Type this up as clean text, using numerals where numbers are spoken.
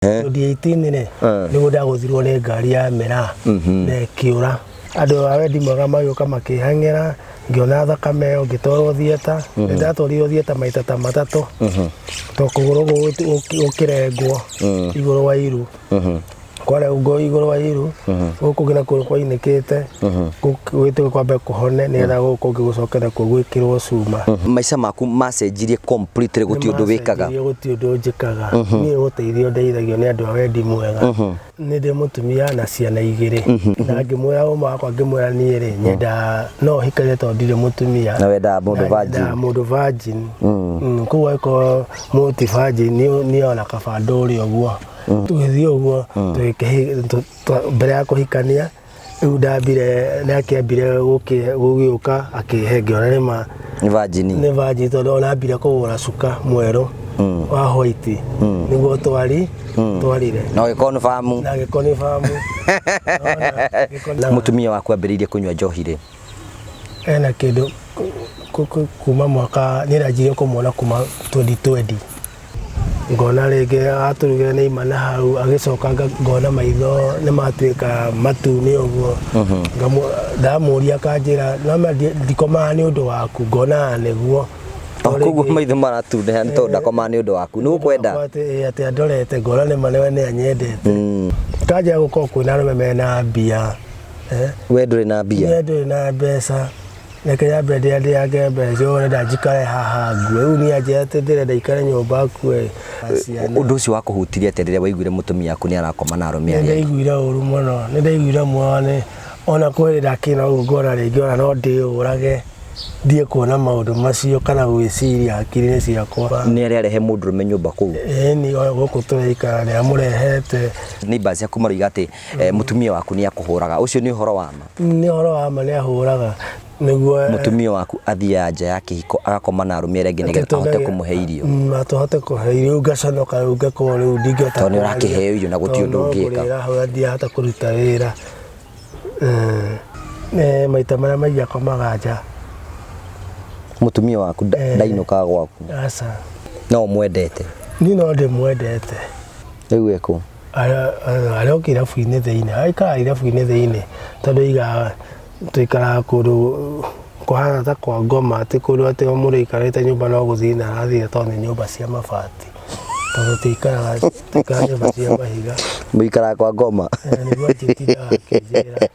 Ndi 18 ne nigo ndaguthirwo ni ngari ya mera na kiura andu a wendi mwega magioka makihang'ira ngiona thakame ngitwarwo thieta ndatwarirwo thieta maita ta matatu to kuguru ukirengwo iguru wa iru kwara ugo iguru wa iru ukugina kwa inekete gwite kwambe kuhone nigetha gugucokera gwikirwo cuma maica maku macenjirie completely guti undu wikaga guti undu njikaga ni guteithio ndeithagio ni andu a wendi mwega ni ndi mutumia na ciana igiri na ngimwira uma wakwa ngimwira ni ri nyenda no hikare to ndire mutumia na wenda mundu virgin kuwa ko multi virgin ni ona kabando uri oguo tugithi oguo mbere ya kuhikania ndambire nakiambire gugiuka akihengiona nima ni virgin to ona ambire kugura cuka mweru wa white niguo twarire no gekonfamu mutumia waku ambiririe kunywa njohi ri ena kindu kuma mwaka nirajirie kumwona kuma 2020 ngona rege aturugire ni imana hau agicoka ngona maitho ni matuika matuni uguo ndamuria kanjira no ndikoma ni undu waku ngona neguo kuguo maitho maratune nto ndakoma ni undu waku ni ukwenda ati andorete ngona ni manewe ni anyendete kanjira guko kwina rume mena mbia we nduri na mbia we nduri na mbeca neke ya bede ande yake bezo nda jikare haha ngwe uni ajete ndire ndaikare nyumba kwe undu ucio wakuhutirie aterere waiguire mutumia aku ni arakoma na arume ari ndaiguire uru muno ndaiguire mwane ona kwirira kina ngona ringi ona no ndiurage ndie kuona maundu macio kana gwiciria akiri-ini ciakwa ni arehe mundu rume nyumba kuu ni guku turaikara ni amurehete ni bazi aku maroiga ati mutumia waku ni akuhuraga ucio ni uhoro wa ma ni uhoro wa ma ni ahuraga niguo mutumia waku athia nja ya kihiko agakoma na arume arengi nigetha ahote kumuhe irio atuhote kuhe irio ngaconoka ngakora riu ndingihota toni urakiheo irio na guti undu ungika ndirahota kuruta wira maita maria magia komaga nja mutumia waku ndainuka gwaku asa no mwendete ni no ndimwendete riu eko arioka irabu-ini thiini aikara irabu-ini thiini tondu iga tuikara kundu kuhana ta kwa ngoma ati kundu ati muriikarite nyumba no guthii na arathire tondu nyumba cia mabati tondu tuikara nyumba cia mahiga muikara kwa ngoma niguo njitiraga akinjira